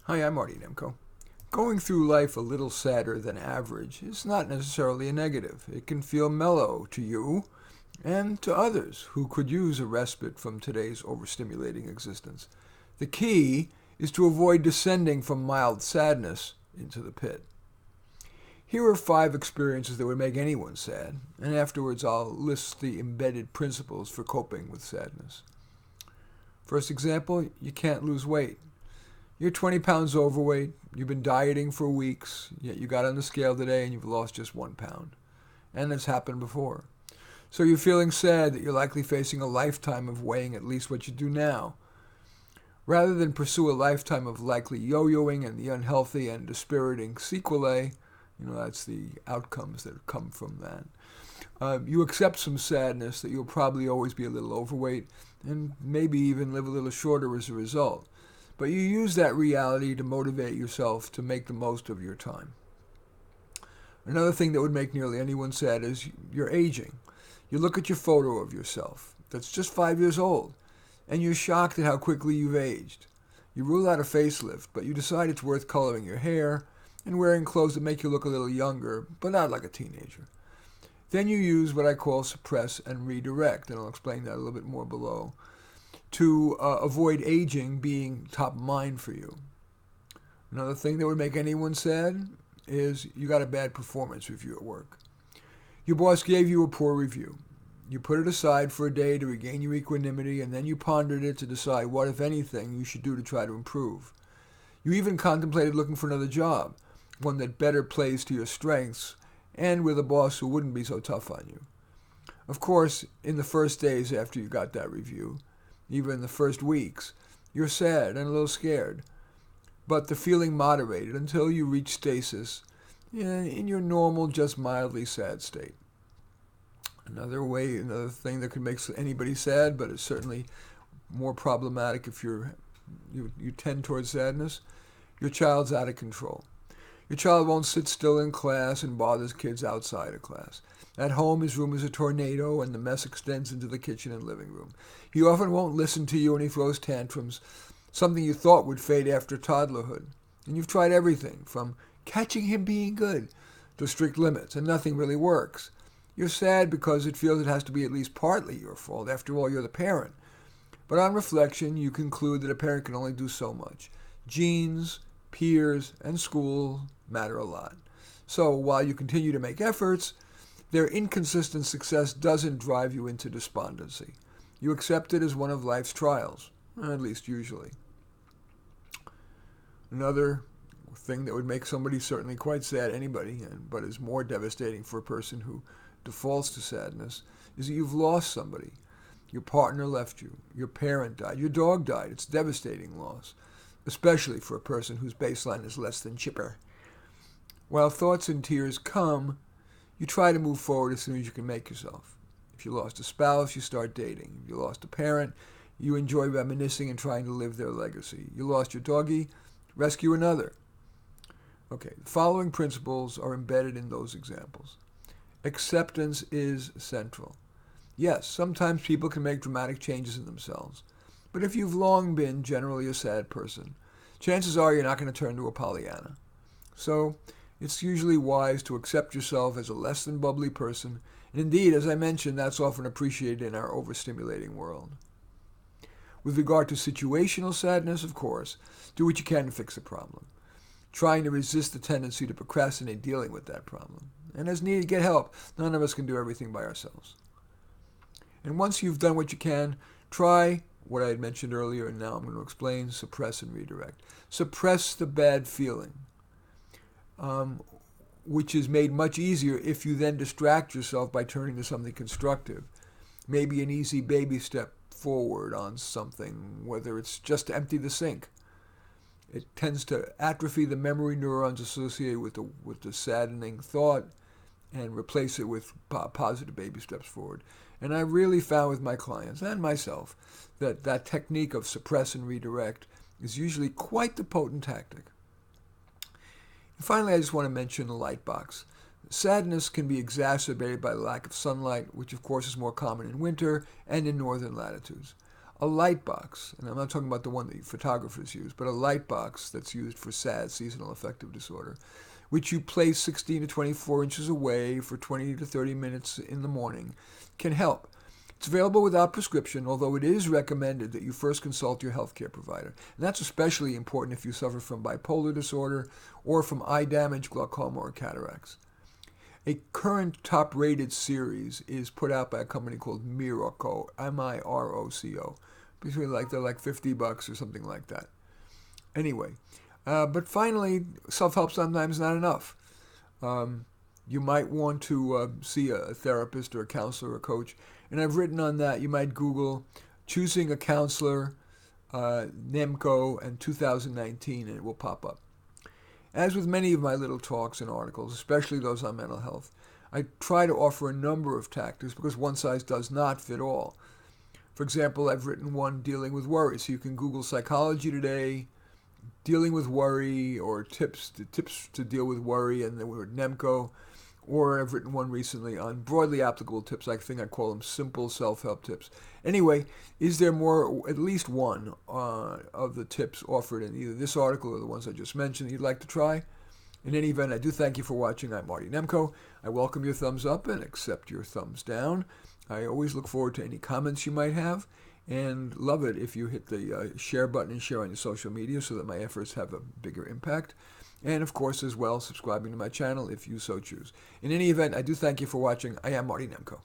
Hi, I'm Marty Nemko. Going through life a little sadder than average is not necessarily a negative. It can feel mellow to you and to others who could use a respite from today's overstimulating existence. The key is to avoid descending from mild sadness into the pit. Here are 5 experiences that would make anyone sad, and afterwards I'll list the embedded principles for coping with sadness. First example, you can't lose weight. You're 20 pounds overweight, you've been dieting for weeks, yet you got on the scale today and you've lost just 1 pound. And it's happened before. So you're feeling sad that you're likely facing a lifetime of weighing at least what you do now. Rather than pursue a lifetime of likely yo-yoing and the unhealthy and dispiriting sequelae, that's the outcomes that come from that. You accept some sadness that you'll probably always be a little overweight and maybe even live a little shorter as a result. But you use that reality to motivate yourself to make the most of your time. Another thing that would make nearly anyone sad is you're aging. You look at your photo of yourself that's just 5 years old, and you're shocked at how quickly you've aged. You rule out a facelift, but you decide it's worth coloring your hair and wearing clothes that make you look a little younger, but not like a teenager. Then you use what I call suppress and redirect, and I'll explain that a little bit more below, to avoid aging being top of mind for you. Another thing that would make anyone sad is you got a bad performance review at work. Your boss gave you a poor review. You put it aside for a day to regain your equanimity, and then you pondered it to decide what, if anything, you should do to try to improve. You even contemplated looking for another job, one that better plays to your strengths, and with a boss who wouldn't be so tough on you. Of course, in the first days after you got that review, even in the first weeks, you're sad and a little scared. But the feeling moderated until you reach stasis in your normal, just mildly sad state. Another thing that could make anybody sad, but it's certainly more problematic if you tend towards sadness, your child's out of control. Your child won't sit still in class and bothers kids outside of class. At home, his room is a tornado, and the mess extends into the kitchen and living room. He often won't listen to you, and he throws tantrums, something you thought would fade after toddlerhood. And you've tried everything, from catching him being good to strict limits, and nothing really works. You're sad because it feels it has to be at least partly your fault. After all, you're the parent. But on reflection, you conclude that a parent can only do so much. Genes, peers, and school matter a lot. So while you continue to make efforts, their inconsistent success doesn't drive you into despondency. You accept it as one of life's trials, at least usually. Another thing that would make somebody certainly quite sad, anybody, but is more devastating for a person who defaults to sadness, is that you've lost somebody. Your partner left you. Your parent died. Your dog died. It's devastating loss, especially for a person whose baseline is less than chipper. While thoughts and tears come, you try to move forward as soon as you can make yourself. If you lost a spouse, you start dating. If you lost a parent, you enjoy reminiscing and trying to live their legacy. You lost your doggy, rescue another. Okay, the following principles are embedded in those examples. Acceptance is central. Yes, sometimes people can make dramatic changes in themselves, but if you've long been generally a sad person, chances are you're not going to turn to a Pollyanna. So, it's usually wise to accept yourself as a less than bubbly person, and indeed, as I mentioned, that's often appreciated in our overstimulating world. With regard to situational sadness, of course, do what you can to fix the problem, trying to resist the tendency to procrastinate dealing with that problem. And as needed, get help. None of us can do everything by ourselves. And once you've done what you can, try what I had mentioned earlier, and now I'm going to explain, suppress and redirect. Suppress the bad feeling, which is made much easier if you then distract yourself by turning to something constructive. Maybe an easy baby step forward on something, whether it's just to empty the sink. It tends to atrophy the memory neurons associated with the saddening thought and replace it with positive baby steps forward. And I really found with my clients and myself that technique of suppress and redirect is usually quite the potent tactic. And finally, I just want to mention the light box. Sadness can be exacerbated by the lack of sunlight, which of course is more common in winter and in northern latitudes. a light box, and I'm not talking about the one that photographers use, but a light box that's used for SAD, seasonal affective disorder, which you place 16 to 24 inches away for 20 to 30 minutes in the morning, can help. It's available without prescription, although it is recommended that you first consult your healthcare provider. And that's especially important if you suffer from bipolar disorder or from eye damage, glaucoma, or cataracts. A current top-rated series is put out by a company called Miroco, M-I-R-O-C-O. Between they're like $50 or something like that. Anyway, but finally, self-help sometimes not enough. You might want to see a therapist or a counselor or a coach. And I've written on that. You might Google choosing a counselor, NEMCO, and 2019, and it will pop up. As with many of my little talks and articles, especially those on mental health, I try to offer a number of tactics because one size does not fit all. For example, I've written one dealing with worry. So you can Google Psychology Today, dealing with worry, or tips to deal with worry, and the word NEMCO. Or I've written one recently on broadly applicable tips. I think I call them simple self-help tips. Anyway, is there more, at least one of the tips offered in either this article or the ones I just mentioned that you'd like to try? In any event, I do thank you for watching. I'm Marty Nemko. I welcome your thumbs up and accept your thumbs down. I always look forward to any comments you might have, and love it if you hit the share button and share on your social media so that my efforts have a bigger impact. And of course, as well, subscribing to my channel if you so choose. In any event, I do thank you for watching. I am Marty Nemko.